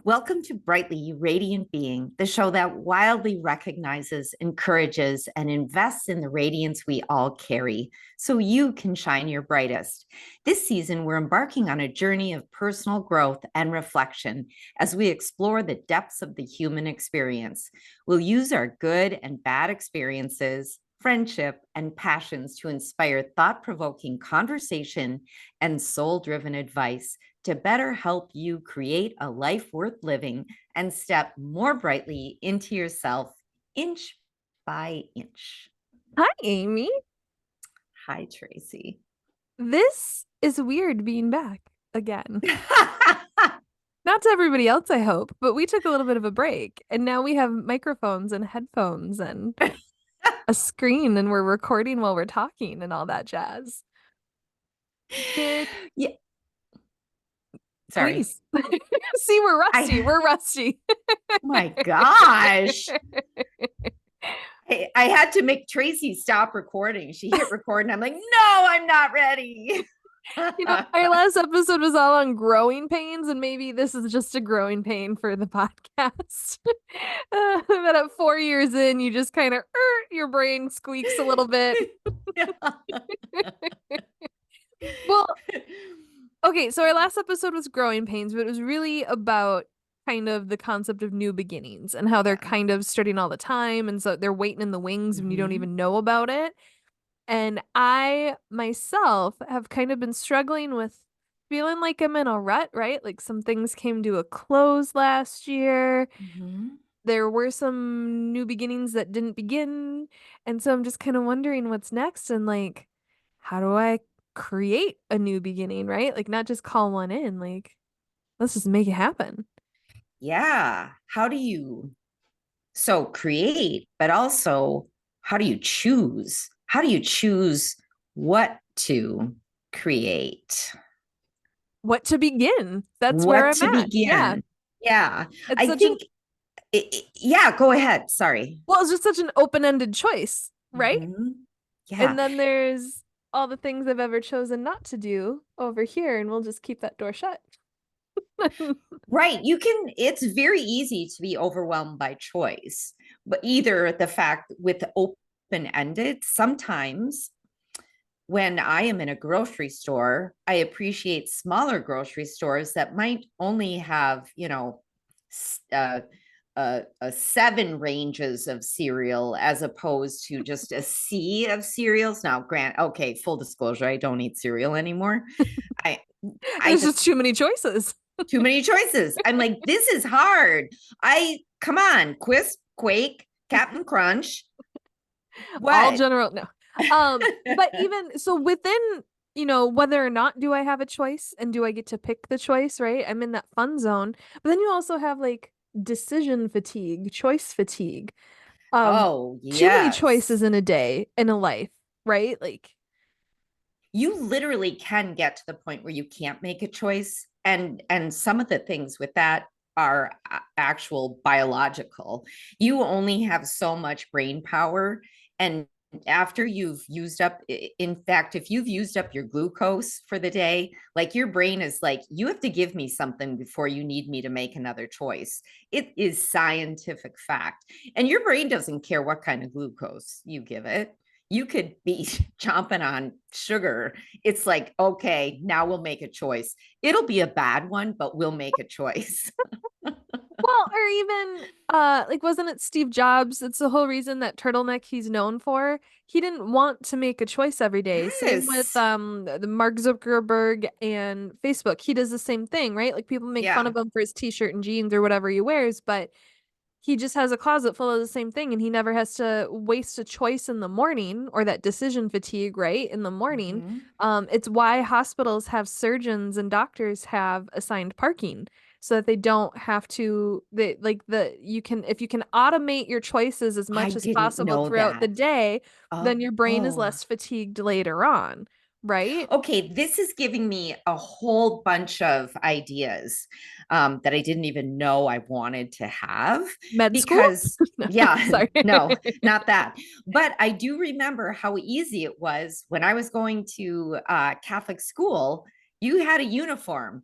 Welcome to Brightly Radiant Being, the show that wildly recognizes, encourages, and invests in the radiance we all carry so you can shine your brightest. This season, we're embarking on a journey of personal growth and reflection as we explore the depths of the human experience. We'll use our good and bad experiences, friendship, and passions to inspire thought provoking conversation and soul driven advice to better help you create a life worth living and step more brightly into yourself inch by inch. Hi, Amy. Hi, Tracy. This is weird being back again. Not to everybody else, I hope, but we took a little bit of a break and now we have microphones and headphones and a screen and we're recording while we're talking and all that jazz. Did Yeah, sorry. please see we're rusty. I We're rusty. my gosh. I had to make Tracy stop recording. She hit record and I'm like, no, I'm not ready. Our last episode was all on growing pains, and maybe this is just a growing pain for the podcast. But at 4 years in, you just kind of your brain squeaks a little bit. Well, okay, so our last episode was growing pains, but it was really about kind of the concept of new beginnings and how they're Yeah. kind of starting all the time, and so they're waiting in the wings when you don't Mhm. even know about it. And I myself have kind of been struggling with feeling like I'm in a rut, right? Like some things came to a close last year. Mhm. There were some new beginnings that didn't begin. And so I'm just kind of wondering what's next and like, how do I create a new beginning, right? Like, not just call one in, like, let's just make it happen. Yeah. How do you create, but also how do you choose? How do you choose what to create? What to begin? That's where What I'm to at. Yeah. begin? Yeah. It's I such an, think yeah, go ahead. Sorry. well, it's just such an open-ended choice, right? Yeah. And then there's all the things I've ever chosen not to do over here, and we'll just keep that door shut. Right. It's very easy to be overwhelmed by choice, but either the fact with open ended, sometimes when I am in a grocery store, I appreciate smaller grocery stores that might only have, uh, seven ranges of cereal as opposed to just a sea of cereals. Now, okay, full disclosure, I don't eat cereal anymore. I, I There's just just too many choices. too many choices. I'm like, this is hard. Come on, Quisp, Quake, Captain Crunch. All What? general, no. But even so within, whether or not do I have a choice and do I get to pick the choice, right? I'm in that fun zone. But then you also have like decision fatigue, choice fatigue. Oh, Too many yes. choices in a day, in a life, right? Like, You literally can get to the point where you can't make a choice, and some of the things with that are actual biological. You only have so much brain power, and after you've used up, in fact, if you've used up your glucose for the day, like your brain is like, you have to give me something before you need me to make another choice. It is scientific fact, and your brain doesn't care what kind of glucose you give it. You could be chomping on sugar. It's like, okay, now we'll make a choice. It'll be a bad one, but we'll make a choice. well, or even like wasn't it Steve Jobs? It's the whole reason that turtleneck he's known for. He didn't want to make a choice every day. Same with Yes. the Mark Zuckerberg and Facebook. He does the same thing, right? Like people make fun Yeah. of him for his t-shirt and jeans or whatever he wears, but he just has a closet full of the same thing and he never has to waste a choice in the morning or that decision fatigue, right? In the morning. Mhm. It's why hospitals have surgeons and doctors have assigned parking so that they don't have to they like the you can if you can automate your choices as I much as didn't possible know throughout the that. day, then your brain is Oh. less fatigued later on, right? Okay, this is giving me a whole bunch of ideas that I didn't even know I wanted to have Med school? because, No, yeah, sorry. no, not that. But I do remember how easy it was when I was going to Catholic school. You had a uniform.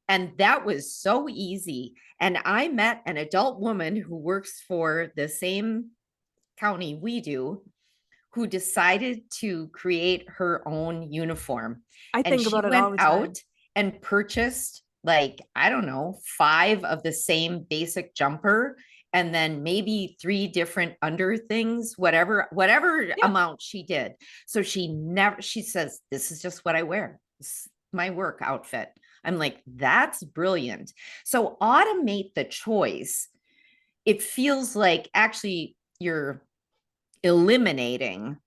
And that was so easy. And I met an adult woman who works for the same county we do, who decided to create her own uniform. I And think she about it all went the out time. and purchased, like, I don't know, 5 of the same basic jumper, and then maybe 3 different under things, whatever Yeah, amount she did. So she says, this is just what I wear. This is my work outfit. I'm like, that's brilliant. So automate the choice. It feels like actually you're eliminating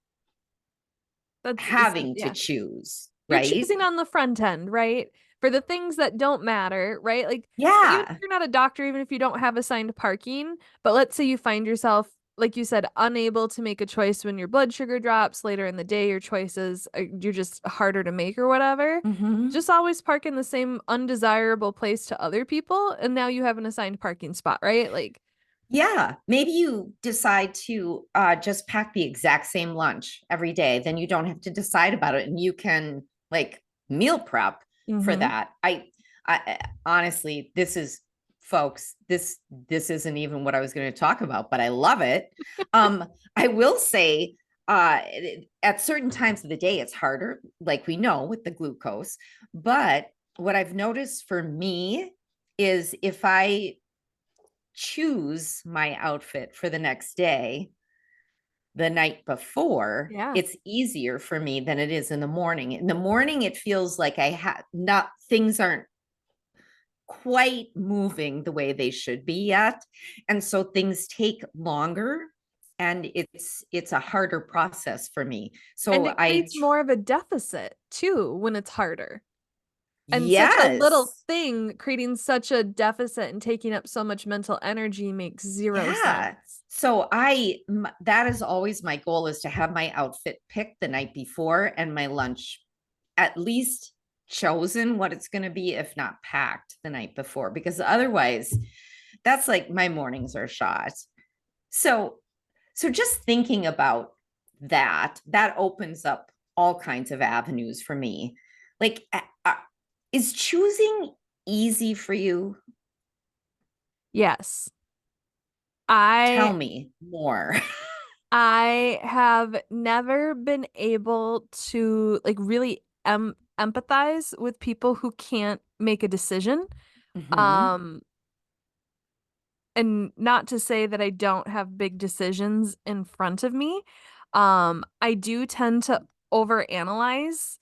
having to yeah. choose, You're right? choosing on the front end, right? For the things that don't matter, right? Like even if Yeah. you're not a doctor, even if you don't have assigned parking, but let's say you find yourself, like you said, unable to make a choice when your blood sugar drops later in the day, your choices you're just harder to make or whatever. Mm-hmm. Just always park in the same undesirable place to other people, and now you have an assigned parking spot, right? Like, Yeah. Maybe you decide to just pack the exact same lunch every day. Then you don't have to decide about it and you can like meal prep for mm-hmm. that. I honestly, this is folks, this isn't even what I was going to talk about, but I love it. I will say at certain times of the day it's harder, like we know with the glucose, but what I've noticed for me is if I choose my outfit for the next day the night before, Yeah. it's easier for me than it is in the morning. In the morning, it feels like I have not, things aren't quite moving the way they should be yet. And so things take longer and it's a harder process for me. And So it I creates more of a deficit too when it's harder. And such a little yes. thing creating such a deficit and taking up so much mental energy makes zero Yeah. sense. So that is always my goal, is to have my outfit picked the night before and my lunch at least chosen what it's going to be, if not packed the night before, because otherwise that's like my mornings are shot. So, so just thinking about that opens up all kinds of avenues for me. Like, is choosing easy for you? Yes. Tell I me more. I have never been able to like really empathize with people who can't make a decision. Mm-hmm. Um, and not to say that I don't have big decisions in front of me. I do tend to overanalyze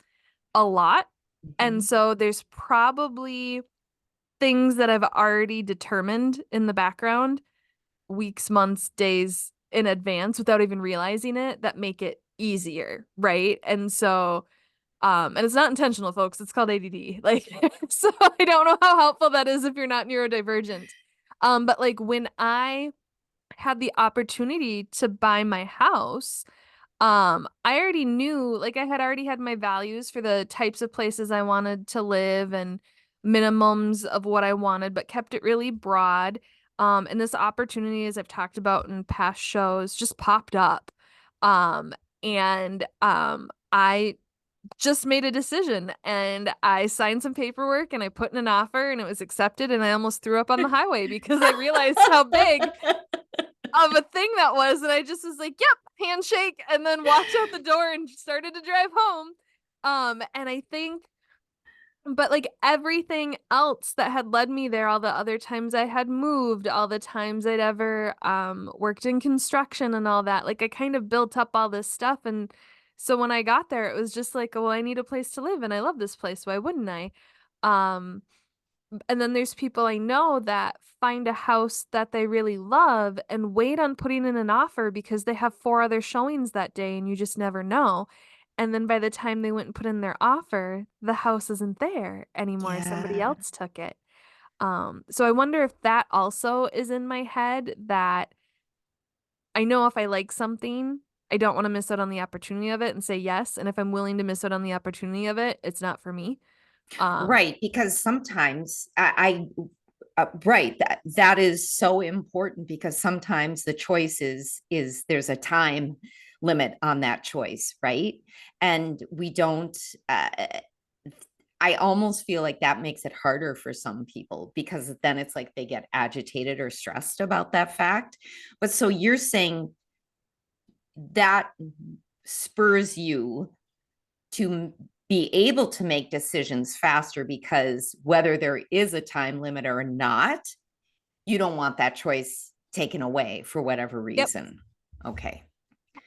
a lot. And Mm-hmm. so there's probably things that I've already determined in the background weeks, months, days in advance without even realizing it that make it easier, right? And so and it's not intentional, folks. It's called ADD. Like so I don't know how helpful that is if you're not neurodivergent. But like when I had the opportunity to buy my house, I already knew, like I had already had my values for the types of places I wanted to live and minimums of what I wanted, but kept it really broad. And this opportunity, as I've talked about in past shows, just popped up. And I just made a decision and I signed some paperwork and I put in an offer and it was accepted and I almost threw up on the highway because I realized how big of a thing that was, and I just was like, "Yep, handshake," and then walked out the door and started to drive home. And I think, but like everything else that had led me there, all the other times I had moved, all the times I'd ever worked in construction and all that, like I kind of built up all this stuff, and so when I got there, it was just like, well, I need a place to live, and I love this place. Why wouldn't I? Um, and then there's people I know that find a house that they really love and wait on putting in an offer because they have 4 other showings that day and you just never know. And then by the time they went and put in their offer, the house isn't there anymore. Somebody Yeah. else took it. So I wonder if that also is in my head, that I know if I like something, I don't want to miss out on the opportunity of it and say yes. And if I'm willing to miss out on the opportunity of it, it's not for me. Um, Right, because sometimes right, that is so important, because sometimes the choice is there's a time limit on that choice, right? And we don't I almost feel like that makes it harder for some people because then it's like they get agitated or stressed about that fact. But so you're saying that spurs you to be able to make decisions faster because whether there is a time limit or not, you don't want that choice taken away for whatever Yep. reason. Okay.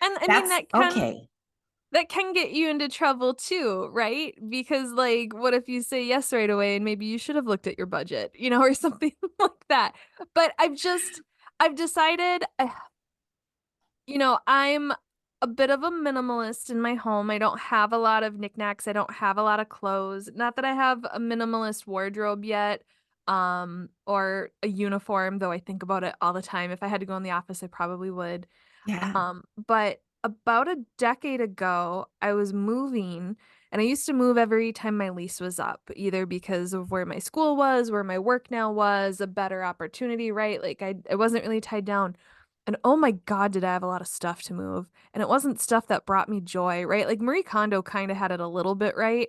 And I mean That's that can okay. get you into trouble too, right? Because like what if you say yes right away and maybe you should have looked at your budget, or something like that. But I've decided I'm a bit of a minimalist in my home. I don't have a lot of knickknacks. I don't have a lot of clothes. Not that I have a minimalist wardrobe yet, or a uniform, though I think about it all the time. If I had to go in the office, I probably would. Yeah. But about a decade ago, I was moving, and I used to move every time my lease was up, either because of where my school was, where my work now was, a better opportunity, right? Like I wasn't really tied down. And oh my God, did I have a lot of stuff to move. And it wasn't stuff that brought me joy, right? Like Marie Kondo kind of had it a little bit right.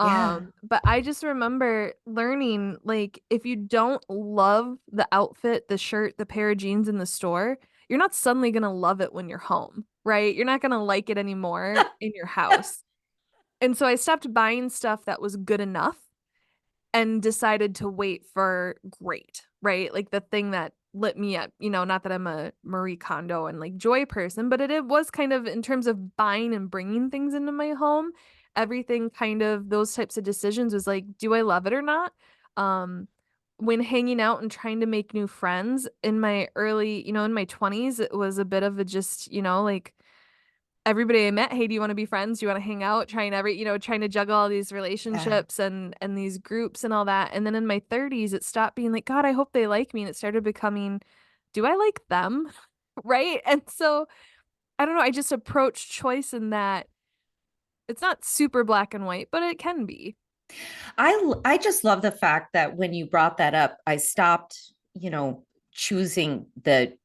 Yeah. But I just remember learning, like, if you don't love the outfit, the shirt, the pair of jeans in the store, you're not suddenly gonna love it when you're home, right? You're not gonna like it anymore in your house. And so I stopped buying stuff that was good enough and decided to wait for great, right? Like the thing that lit me up, not that I'm a Marie Kondo and like joy person, but it was kind of in terms of buying and bringing things into my home, everything kind of those types of decisions was like, do I love it or not? Um, when hanging out and trying to make new friends in my early, in my 20s, it was a bit of a just, like everybody I met, hey, do you want to be friends? Do you want to hang out? Trying to juggle all these Yeah. relationships and these groups and all that. And then in my 30s, it stopped being like, God, I hope they like me. And it started becoming, do I like them? Right? And so I don't know, I just approach choice in that it's not super black and white, but it can be. I just love the fact that when you brought that up, I stopped, choosing the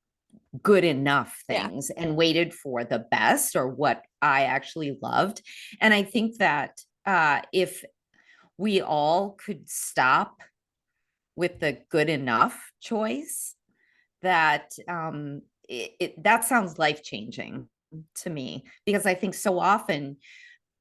good enough Yeah. things and waited for the best or what I actually loved. And I think that if we all could stop with the good enough choice, that that sounds life changing to me because I think so often,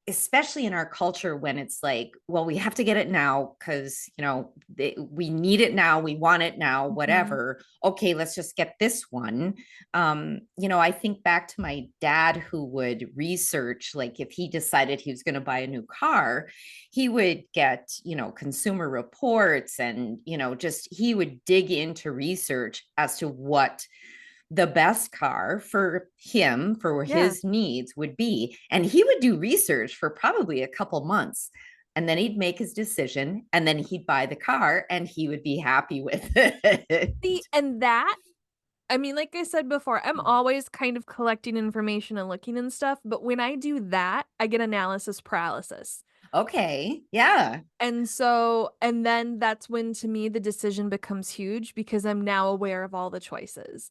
especially in our culture, when it's like, well, we have to get it now because we need it now, we want it now, Mhm. whatever. Okay, let's just get this one. I think back to my dad who would research, like if he decided he was going to buy a new car, he would get consumer reports, and just he would dig into research as to what the best car for him for Yeah. his needs would be. And he would do research for probably a couple months. And then he'd make his decision and then he'd buy the car and he would be happy with it. See, and that, I mean, like I said before, I'm always kind of collecting information and looking and stuff, but when I do that, I get analysis paralysis. Okay. Yeah. And then that's when to me the decision becomes huge because I'm now aware of all the choices.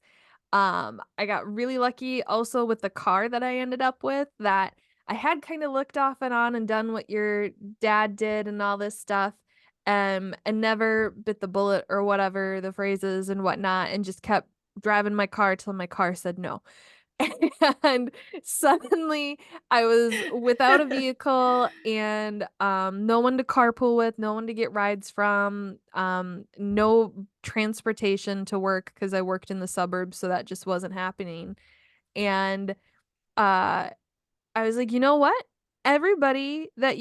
I got really lucky also with the car that I ended up with that I had kind of looked off and on and done what your dad did and all this stuff. And never bit the bullet or whatever the phrases and whatnot, and just kept driving my car till my car said no. And suddenly I was without a vehicle and no one to carpool with, no one to get rides from, no transportation to work because I worked in the suburbs, so that just wasn't happening. And uh I was like, you know what? Everybody that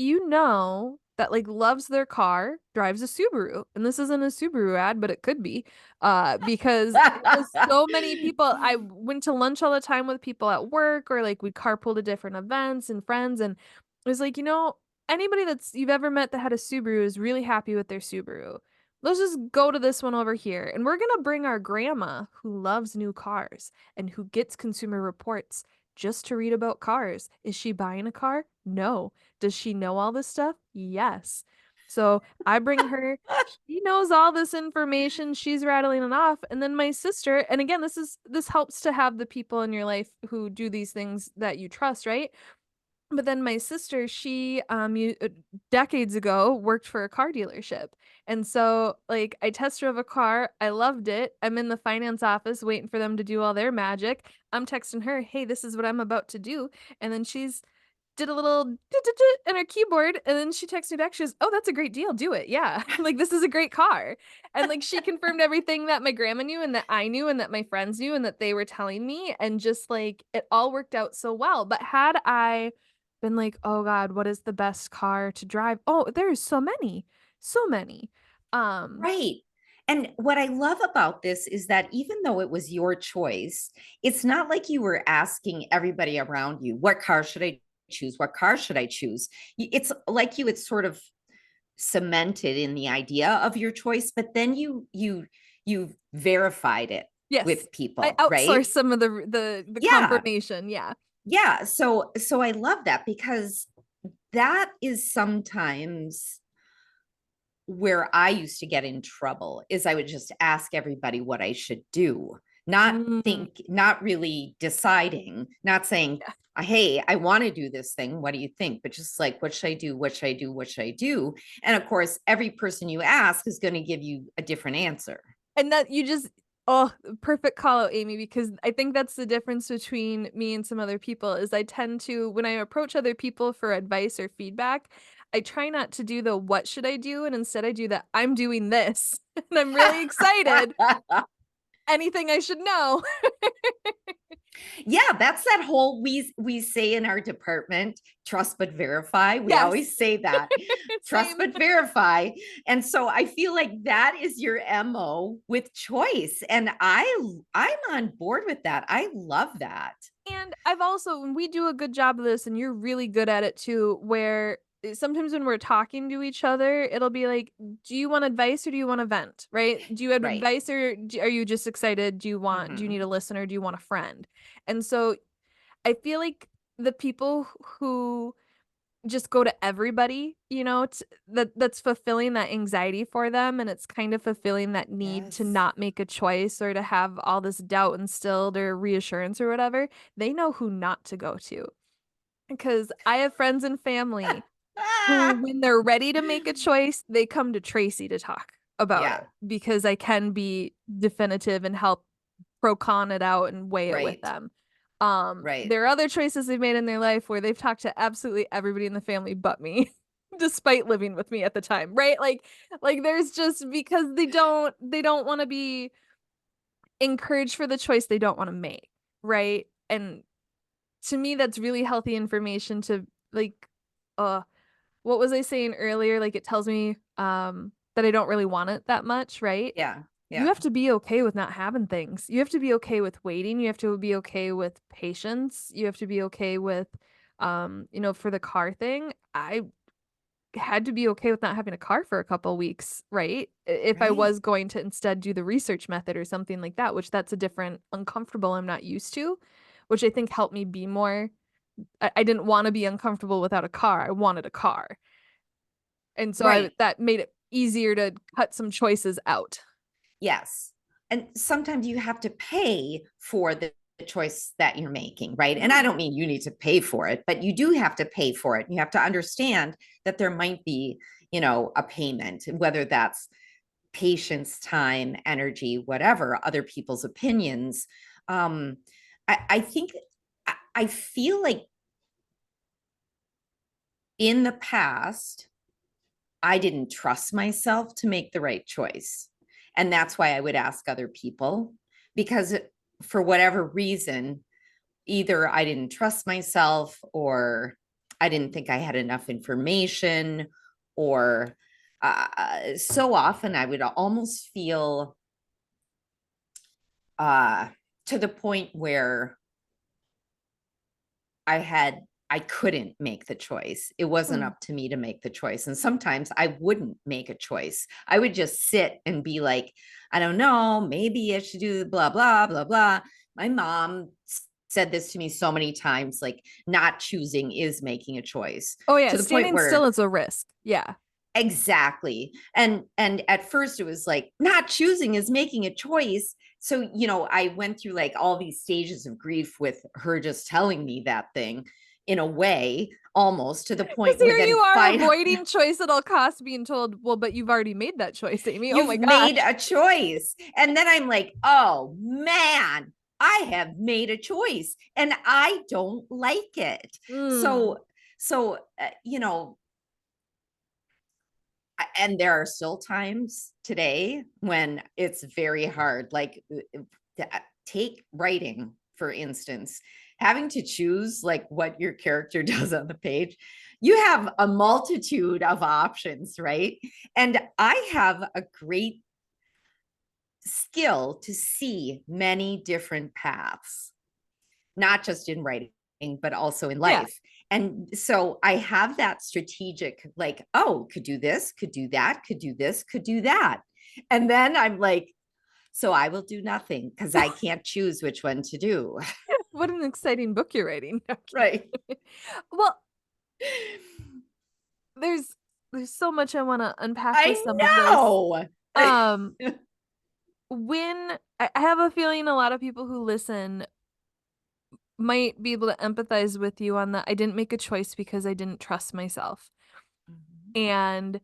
that like loves their car drives a Subaru. And this isn't a Subaru ad, but it could be. Because it was so many people. I went to lunch all the time with people at work, or like we'd carpool to different events and friends. And it was like, anybody that's you've ever met that had a Subaru is really happy with their Subaru. Let's just go to this one over here. And we're gonna bring our grandma who loves new cars and who gets consumer reports just to read about cars. Is she buying a car? No. Does she know all this stuff? Yes. So I bring her, she knows all this information, she's rattling it off. And then my sister, and again, this helps to have the people in your life who do these things that you trust, right? But then my sister, she decades ago worked for a car dealership. And so like I test drove a car, I loved it. I'm in the finance office waiting for them to do all their magic. I'm texting her, "Hey, this is what I'm about to do." And then she's did a little in her keyboard, and then she texted me back. She goes, "Oh, that's a great deal. Do it. Yeah." Like this is a great car. And like she confirmed everything that my grandma knew and that I knew and that my friends knew and that they were telling me. And just like it all worked out so well. But had I been like, "Oh God, what is the best car to drive?" Oh, there's so many. So many. Um, Right. And what I love about this is that even though it was your choice, it's not like you were asking everybody around you, what car should I choose? What car should I choose? It's like you had sort of cemented in the idea of your choice, but then you verified it yes. with I people, right? outsourced some of the Yeah. confirmation. Yeah. Yeah. So I love that because that is sometimes where I used to get in trouble is I would just ask everybody what I should do, Mm, not really deciding, not saying, yeah. hey, I want to do this thing. What do you think? But just like, what should I do? What should I do? What should I do? And of course, every person you ask is going to give you a different answer. And that you just, oh, perfect call out, Amy, because I think that's the difference between me and some other people is I tend to, when I approach other people for advice or feedback, I try not to do the what should I do, and instead I do the I'm doing this and I'm really excited. Anything I should know. Yeah, that's that whole we say in our department, trust but verify. We Yes. always say that. Trust Same. but verify. And so I feel like that is your MO with choice. And I'm on board with that. I love that. And I've also, we do a good job of this, and you're really good at it too, where sometimes when we're talking to each other, it'll be like, do you want advice or do you want to vent? Right? Do you have Right. advice or are you just excited? Do you need Hmm. a listener? Do you want a friend? And so I feel like the people who just go to everybody, that's fulfilling that anxiety for them, and it's kind of fulfilling that need to Yes. not make a choice or to have all this doubt instilled or reassurance or whatever. They know who not to go to. Because I have friends and family who, Ah, when they're ready to make a choice, they come to Tracy to talk about yeah. it because I can be definitive and help pro con it out and weigh it with Right. them. Right. There are other choices they've made in their life where they've talked to absolutely everybody in the family but me, despite living with me at the time, right? Like there's just because they don't want to be encouraged for the choice they don't want to make, right? And to me, that's really healthy information to like, uh, what was I saying earlier? Like it tells me that I don't really want it that much, right? Yeah. You Yeah. have to be okay with not having things. You have to be okay with waiting. You have to be okay with patience. You have to be okay with for the car thing, I had to be okay with not having a car for a couple weeks, right? If I Right. was going to instead do the research method or something like that, which that's a different uncomfortable I'm not used to, which I think helped me be more I didn't want to be uncomfortable without a car. I wanted a car. And so I Right. that made it easier to cut some choices out. Yes. And sometimes you have to pay for the choice that you're making, right? And I Mhm. don't mean you need to pay for it, but you do have to pay for it. You have to understand that there might be, a payment, whether that's patience, time, energy, whatever, other people's opinions. Um, I think I feel like in the past, I didn't trust myself to make the right choice. And that's why I would ask other people because for whatever reason, either I didn't trust myself or I didn't think I had enough information or so often I would almost feel uh, to the point where I couldn't make the choice. It wasn't Mm. up to me to make the choice. And sometimes I wouldn't make a choice. I would just sit and be like, I don't know, maybe I should do blah, blah, blah, blah. My mom said this to me so many times, like not choosing is making a choice Oh yeah, to the point standing still where is a risk. Yeah. exactly. And at first it was like not choosing is making a choice. So, I went through like all these stages of grief with her just telling me that thing, in a way, almost to the Because point where here you then are find avoiding choice at all costs, being told, well, but you've already made that choice, Amy. Oh my you've made gosh. a choice. And then I'm like, oh man, I have made a choice and I don't like it. Mm. So, and there are still times today when it's very hard. Like, take writing, for instance, having to choose like what your character does on the page. You have a multitude of options, right? And I have a great skill to see many different paths, not just in writing, but also in Yeah. life. And so I have that strategic, like, oh, could do this, could do that, could do this, could do that. And then I'm like, so I will do nothing because I can't choose which one to do. What an exciting book you're writing. Right. Well, there's there's so much I want to unpack with I some of this. know. Um, when I have a feeling a lot of people who listen might be able to empathize with you on that. I didn't make a choice because I didn't trust myself. And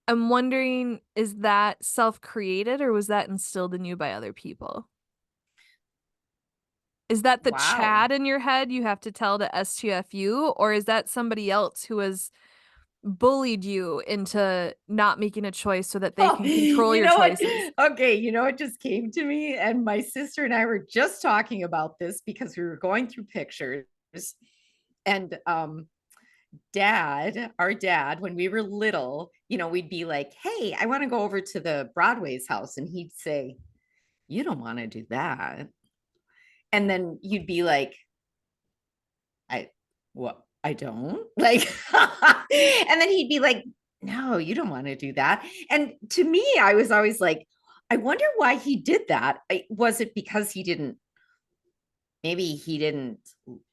I'm wondering, is that self-created or was that instilled in you by other people? Is that the Wow. Chad in your head you have to tell to STFU, or is that somebody else who has bullied you into not making a choice so that they Oh, can control you your know what? choices? Okay, it just came to me, and my sister and I were just talking about this because we were going through pictures, and our dad, when we were little, we'd be like, "Hey, I want to go over to the Broadway's house," and he'd say, "You don't want to do that," and then you'd be like, "I, what? I don't like," and then he'd be like, "No, you don't want to do that." And to me, I was always like, I wonder why he did that. Was it because maybe he didn't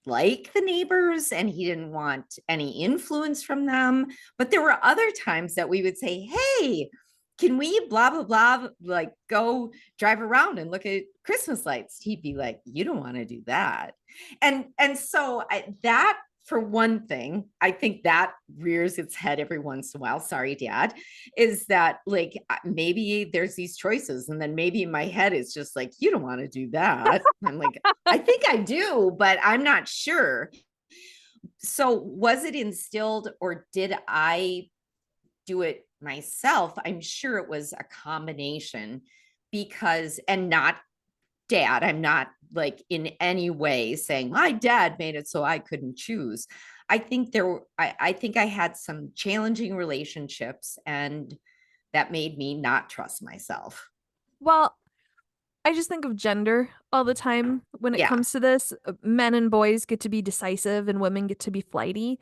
like the neighbors and he didn't want any influence from them? But there were other times that we would say, "Hey, can we blah blah blah, like go drive around and look at Christmas lights?" He'd be like, "You don't want to do that." That, for one thing, I think that rears its head every once in a while. Sorry, dad. Is that like, maybe there's these choices, and then maybe in my head it's just like, "You don't want to do that." I'm like, I think I do, but I'm not sure. So was it instilled or did I do it myself? I'm sure it was a combination, because, and not dad, I'm not like in any way saying my dad made it so I couldn't choose. I think I had some challenging relationships, and that made me not trust myself. Well, I just think of gender all the time when it Yeah. comes to this. Men and boys get to be decisive and women get to be flighty.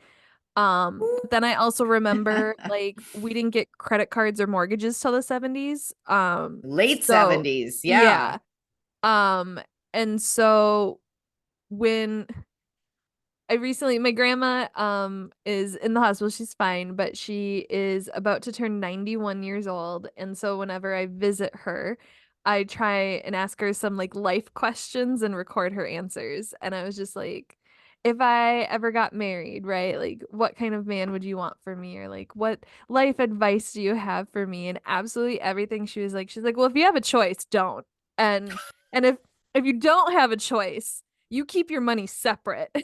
But then I also remember like we didn't get credit cards or mortgages till the 70s. Late So 70s. Yeah. yeah. Um, and so when my grandma is in the hospital. She's fine, but she is about to turn 91 years old. And so whenever I visit her, I try and ask her some like life questions and record her answers. And I was just like, if I ever got married, right? Like what kind of man would you want for me? Or like what life advice do you have for me? And absolutely everything she's like, well, if you have a choice, don't. And if you don't have a choice, you keep your money separate. All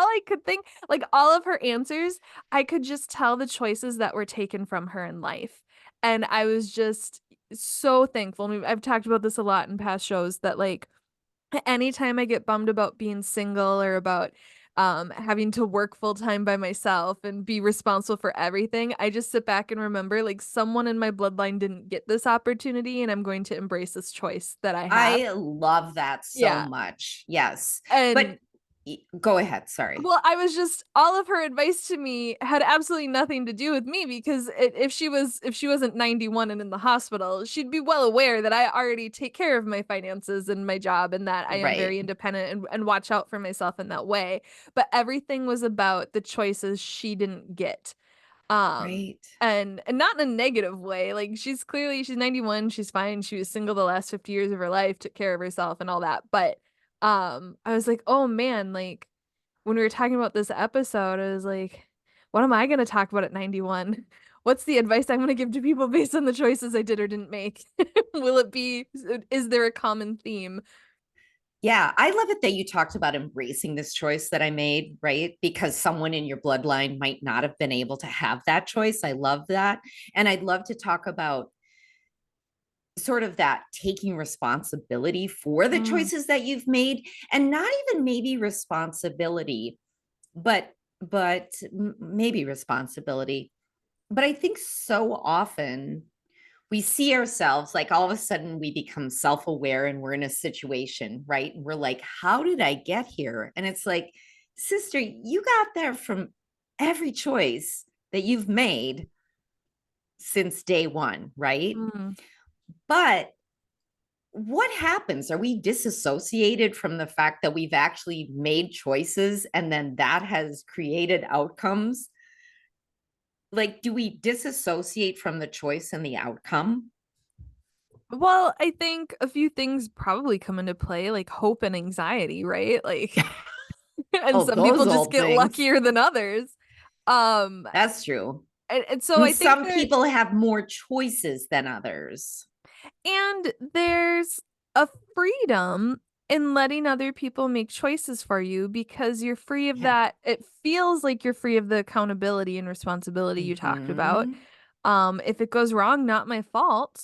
I could think, like all of her answers, I could just tell the choices that were taken from her in life. And I was just so thankful. And I've talked about this a lot in past shows that like anytime I get bummed about being single or about having to work full time by myself and be responsible for everything, I just sit back and remember like someone in my bloodline didn't get this opportunity and I'm going to embrace this choice that I have. I love that so Yeah. much. Yes. But And go ahead. Sorry. well, I was just all of her advice to me had absolutely nothing to do with me because if she wasn't 91 and in the hospital, she'd be well aware that I already take care of my finances and my job and that I am Right. very independent and watch out for myself in that way. But everything was about the choices she didn't get. Right. And not in a negative way. Like she's 91, she's fine. She was single the last 50 years of her life, took care of herself and all that. But I was like, "Oh man, like when we were talking about this episode, I was like, what am I going to talk about at 91? What's the advice I'm going to give to people based on the choices I did or didn't make? Will it be, is there a common theme? Yeah, I love it that you talked about embracing this choice that I made, right? Because someone in your bloodline might not have been able to have that choice. I love that. And I'd love to talk about sort of that taking responsibility for the Mm. choices that you've made, and not even maybe responsibility, but maybe responsibility. But I think so often we see ourselves like all of a sudden we become self-aware and we're in a situation, right? And we're like, how did I get here? And it's like, sister, you got there from every choice that you've made since day one, right? Mm. But what happens? Are we disassociated from the fact that we've actually made choices and then that has created outcomes? Like, do we disassociate from the choice and the outcome? Well, I think a few things probably come into play, like hope and anxiety, right? Like, and Oh, some people those just old get things. luckier than others. Um, That's true. and so And I think some there, people have more choices than others. and there's a freedom in letting other people make choices for you because you're free of Yeah. that. It feels like you're free of the accountability and responsibility you talked about. Mm-hmm. If it goes wrong, not my fault.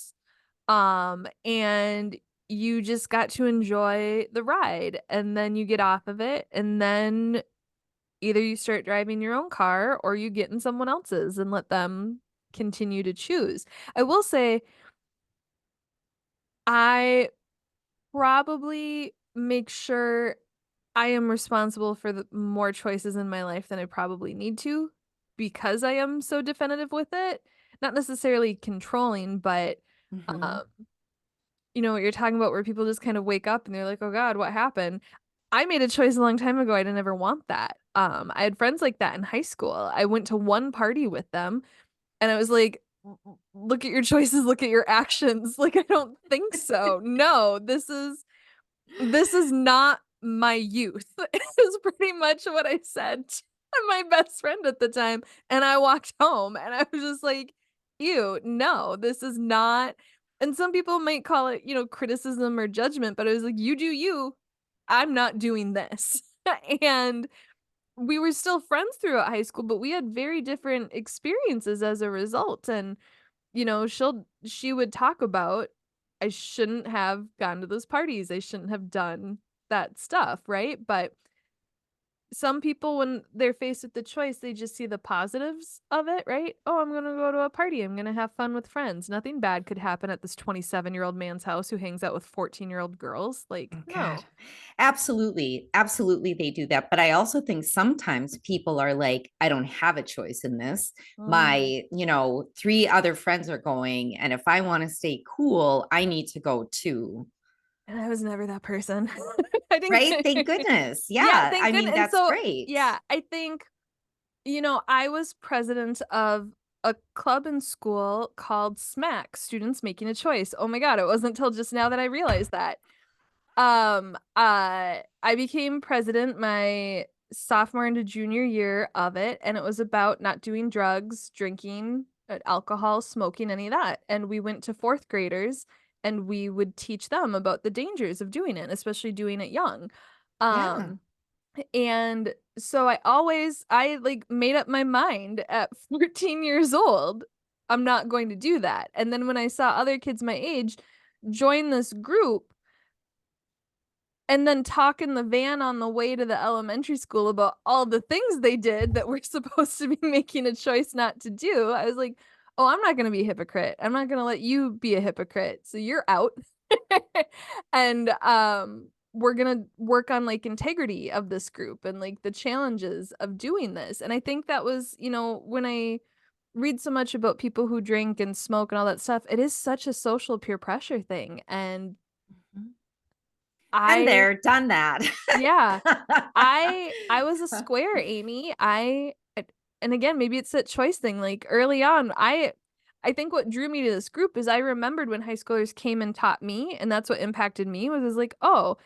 And you just got to enjoy the ride and then you get off of it and then either you start driving your own car or you get in someone else's and let them continue to choose. I will say I probably make sure I am responsible for the more choices in my life than I probably need to because I am so definitive with it. Not necessarily controlling, but Mm-hmm. um, you know what you're talking about where people just kind of wake up and they're like, "Oh God, what happened?" I made a choice a long time ago. I didn't ever want that. I had friends like that in high school. I went to one party with them and I was like, look at your choices, look at your actions. Like, I don't think so. No, this is not my youth. Is pretty much what I said to my best friend at the time. And I walked home and I was just like, ew, no, this is not. And some people might call it, criticism or judgment, but I was like, you do you. I'm not doing this. And we were still friends throughout high school, but we had very different experiences as a result. And she would talk about I shouldn't have gone to those parties. I shouldn't have done that stuff, right? But some people when they're faced with the choice, they just see the positives of it, right? Oh, I'm going to go to a party. I'm going to have fun with friends. Nothing bad could happen at this 27-year-old man's house who hangs out with 14-year-old girls. Like, Oh, God. no. Absolutely. Absolutely, they do that. But I also think sometimes people are like, I don't have a choice in this. Mm. My, three other friends are going. And if I want to stay cool, I need to go too. And I was never that person. I didn't. Right? Thank goodness. Yeah, Yeah. thank I goodness. mean, And that's so, great. yeah, I think I was president of a club in school called SMAC, Students Making a Choice. Oh my God, it wasn't until just now that I realized that. I became president my sophomore into junior year of it, and it was about not doing drugs, drinking, alcohol, smoking, any of that. And we went to fourth graders and we would teach them about the dangers of doing it, especially doing it young. Yeah. Um, and so I like made up my mind at 14 years old, I'm not going to do that. And then when I saw other kids my age join this group and then talk in the van on the way to the elementary school about all the things they did that we're supposed to be making a choice not to do, I was like, oh, I'm not going to be a hypocrite. I'm not going to let you be a hypocrite. So you're out. And we're going to work on like integrity of this group and like the challenges of doing this. And I think that was, when I read so much about people who drink and smoke and all that stuff, it is such a social peer pressure thing. And Been I there, done that. yeah. I was a square, Amy. And again, maybe it's that choice thing. Like early on, I think what drew me to this group is I remembered when high schoolers came and taught me, and that's what impacted me was like, oh,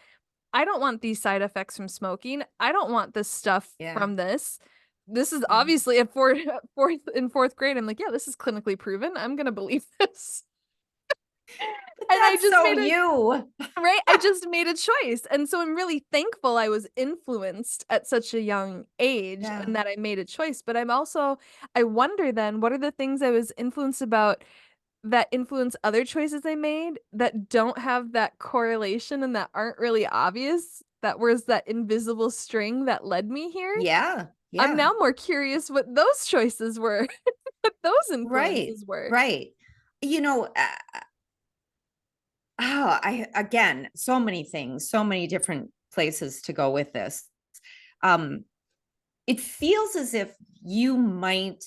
I don't want these side effects from smoking. I don't want this stuff Yeah. from this. This is Yeah. obviously at fourth grade. I'm like, yeah, this is clinically proven. I'm gonna believe this. But And I that's just so made you. right? I just made a choice. And so I'm really thankful I was influenced at such a young age Yeah. and that I made a choice. But I wonder then, what are the things I was influenced about that influence other choices I made that don't have that correlation and that aren't really obvious? That was that invisible string that led me here. Yeah. I'm Yeah. now more curious what those choices were, what those Right. influences were. Right. You know, I again, so many things, so many different places to go with this. Um, it feels as if you might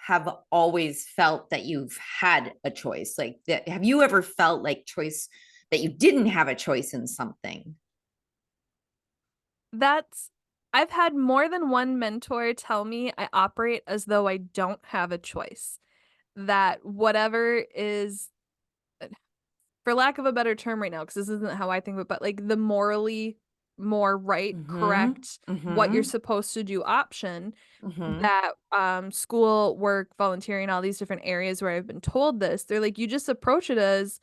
have always felt that you've had a choice. Like that, have you ever felt like choice that you didn't have a choice in something? That's I've had more than one mentor tell me I operate as though I don't have a choice. That whatever is, for lack of a better term right now, because this isn't how I think of it, but like the morally more right, Mm-hmm. correct, what you're Mm-hmm. supposed to do option, Mm-hmm. that school, work, volunteering, all these different areas where I've been told this, they're like, you just approach it as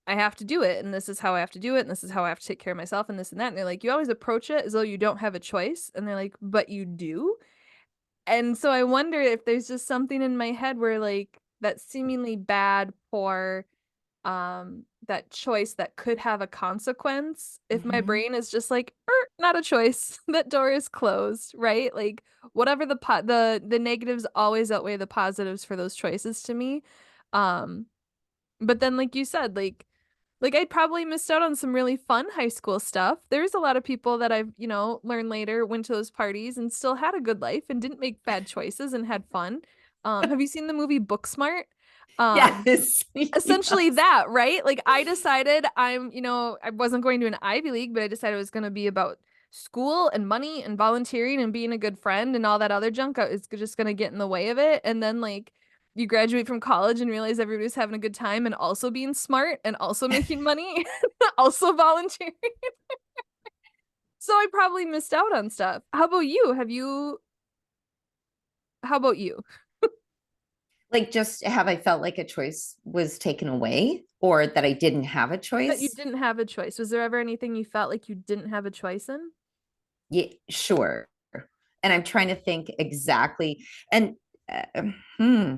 I have to do it, and this is how I have to do it, and this is how I have to take care of myself, and this and that. And they're like, you always approach it as though you don't have a choice. And they're like, but you do. And so I wonder if there's just something in my head where like that seemingly bad, poor that choice that could have a consequence, if my Mm-hmm. brain is just like not a choice, that door is closed, right? Like whatever the negatives always outweigh the positives for those choices to me. um but then like you said, like I probably missed out on some really fun high school stuff. There's a lot of people that I've, learned later went to those parties and still had a good life and didn't make bad choices and had fun. Have you seen the movie Booksmart? um Yes. Essentially Yes. that, right? Like I decided I wasn't going to an Ivy League, but I decided it was going to be about school and money and volunteering and being a good friend and all that other junk is just going to get in the way of it. And then like you graduate from college and realize everybody's having a good time and also being smart and also making money, also volunteering. So I probably missed out on stuff. How about you? How about you? Like, just have I felt like a choice was taken away or that I didn't have a That you choice? didn't have a choice. Was there ever anything you felt like you didn't have a choice in? Yeah, sure. And I'm trying to think exactly. And uh, hmm,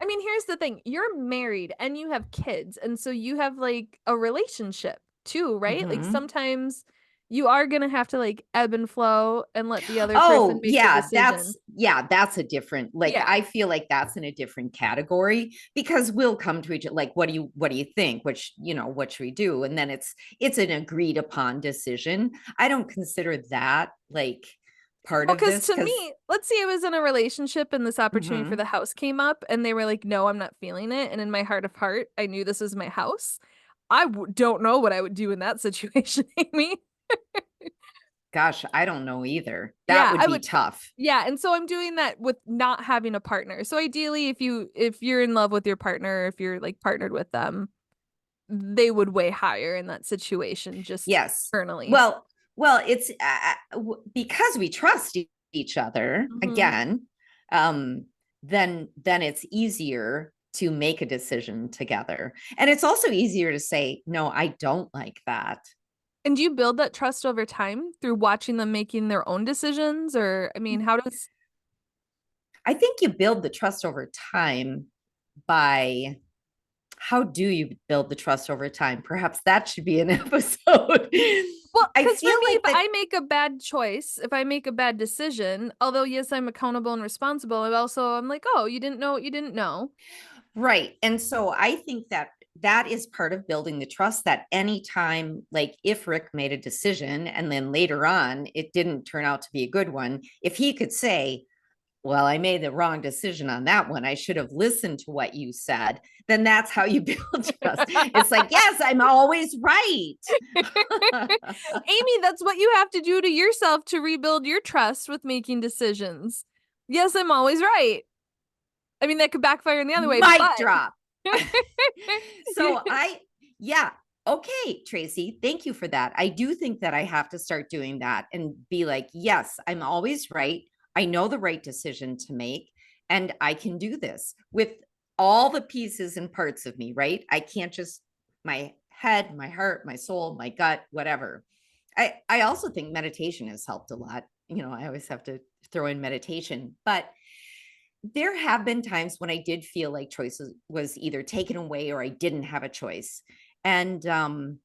I mean, here's the thing. You're married and you have kids, and so you have like a relationship too, right? Like hmm. sometimes you are gonna have to like ebb and flow and let the other person Oh, make the yeah, decision. that's a different, like, Yeah. I feel like that's in a different category because we'll come to each other like, what do you think? Which, what should we do? And then it's an agreed upon decision. I don't consider that like part Well, of because this to because me, let's say I was in a relationship and this opportunity for hmm the house came up and they were like, no, I'm not feeling it. And in my heart of heart, I knew this was my house. Don't know what I would do in that situation, Amy. gosh, I don't know either. That Yeah, would I be would. tough. Yeah, and so I'm doing that with not having a partner. So ideally, if you're in love with your partner, if you're like partnered with them, they would weigh higher in that situation just Yes. internally. Well, it's because we trust each other Hmm. again, um, then it's easier to make a decision together. And it's also easier to say, no, I don't like that. And do you build that trust over time through watching them making their own decisions? Or, I mean, how does, I think you build the trust over time by how do you build the trust over time? Perhaps that should be an episode. well, I because for feel me, if like that I make a bad choice, if I make a bad decision, although yes, I'm accountable and responsible, I'm like, oh, you didn't know what you didn't know. right. And so I think that that is part of building the trust that anytime, like if Rick made a decision and then later on it didn't turn out to be a good one, if he could say, well, I made the wrong decision on that one. I should have listened to what you said. Then that's how you build trust. It's like, yes, I'm always right. Amy, that's what you have to do to yourself to rebuild your trust with making decisions. Yes, I'm always right. I mean, that could backfire in the other way, Mic but drop. So yeah, Okay, Tracy, thank you for that. I do think that I have to start doing that and be like, yes, I'm always right. I know the right decision to make, and I can do this with all the pieces and parts of me, right? I can't just my head, my heart, my soul, my gut, whatever. I also think meditation has helped a lot. I always have to throw in meditation, but there have been times when I did feel like choices was either taken away or I didn't have a choice. And I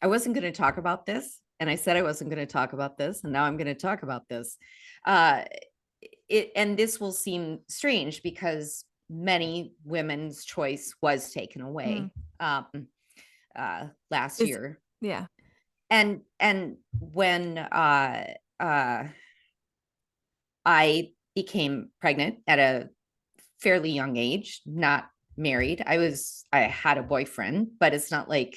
wasn't going to talk about this. And I said I wasn't going to talk about this. And now I'm going to talk about this. Uh, and this will seem strange because many women's choice was taken Mm. away last Is year. yeah. And when uh, I became pregnant at a fairly young age, not married. I had a boyfriend, but it's not like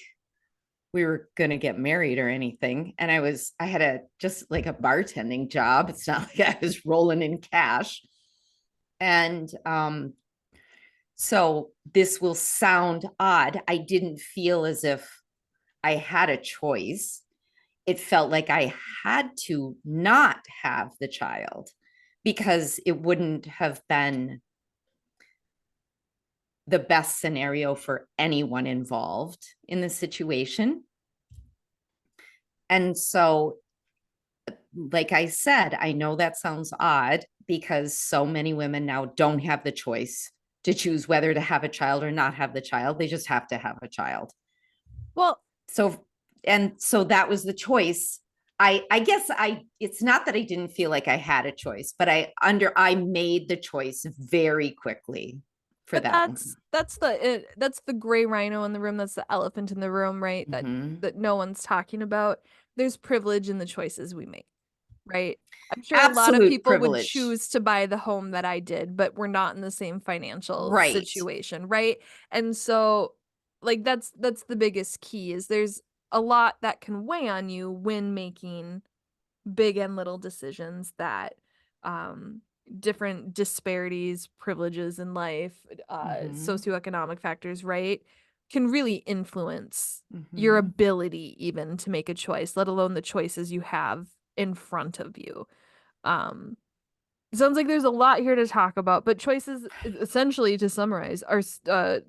we were going to get married or anything. And I had just like a bartending job. It's not like I was rolling in cash. And so this will sound odd. I didn't feel as if I had a choice. It felt like I had to not have the child because it wouldn't have been the best scenario for anyone involved in the situation. And so, like I said, I know that sounds odd because so many women now don't have the choice to choose whether to have a child or not have the child. They just have to have a child. Well, So that was the choice. I guess it's not that I didn't feel like I had a choice, but I made the choice very quickly for but that one. that's the gray rhino in the room. That's the elephant in the room, right? That Mm-hmm. that no one's talking about. There's privilege in the choices we make, right? I'm sure a lot of Absolute people would privilege. choose to buy the home that I did, but we're not in the same financial Right. situation, right? And so like that's the biggest key is there's a lot that can weigh on you when making big and little decisions that um different disparities, privileges in life, Mm-hmm. socioeconomic factors, right, can really influence your Mm-hmm. ability even to make a choice, let alone the choices you have in front of you. Um, sounds like there's a lot here to talk about, but choices, essentially, to summarize, are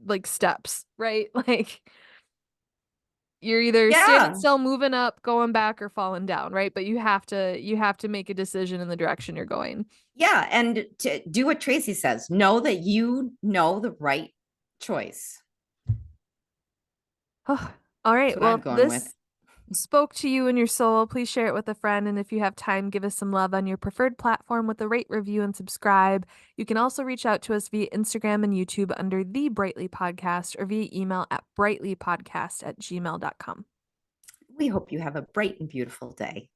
like steps, right? Like you're either standing Yeah. still, moving up, going back, or falling down, right? But you have to make a decision in the direction you're going. Yeah. And to do what Tracy says, know that you know the right choice. All That's right. what Well, I'm if going with. this spoke to you in your soul, please share it with a friend. And if you have time, give us some love on your preferred platform with a rate, review, and subscribe. You can also reach out to us via Instagram and YouTube under The Brightly Podcast or via email at brightlypodcast@gmail.com. We hope you have a bright and beautiful day.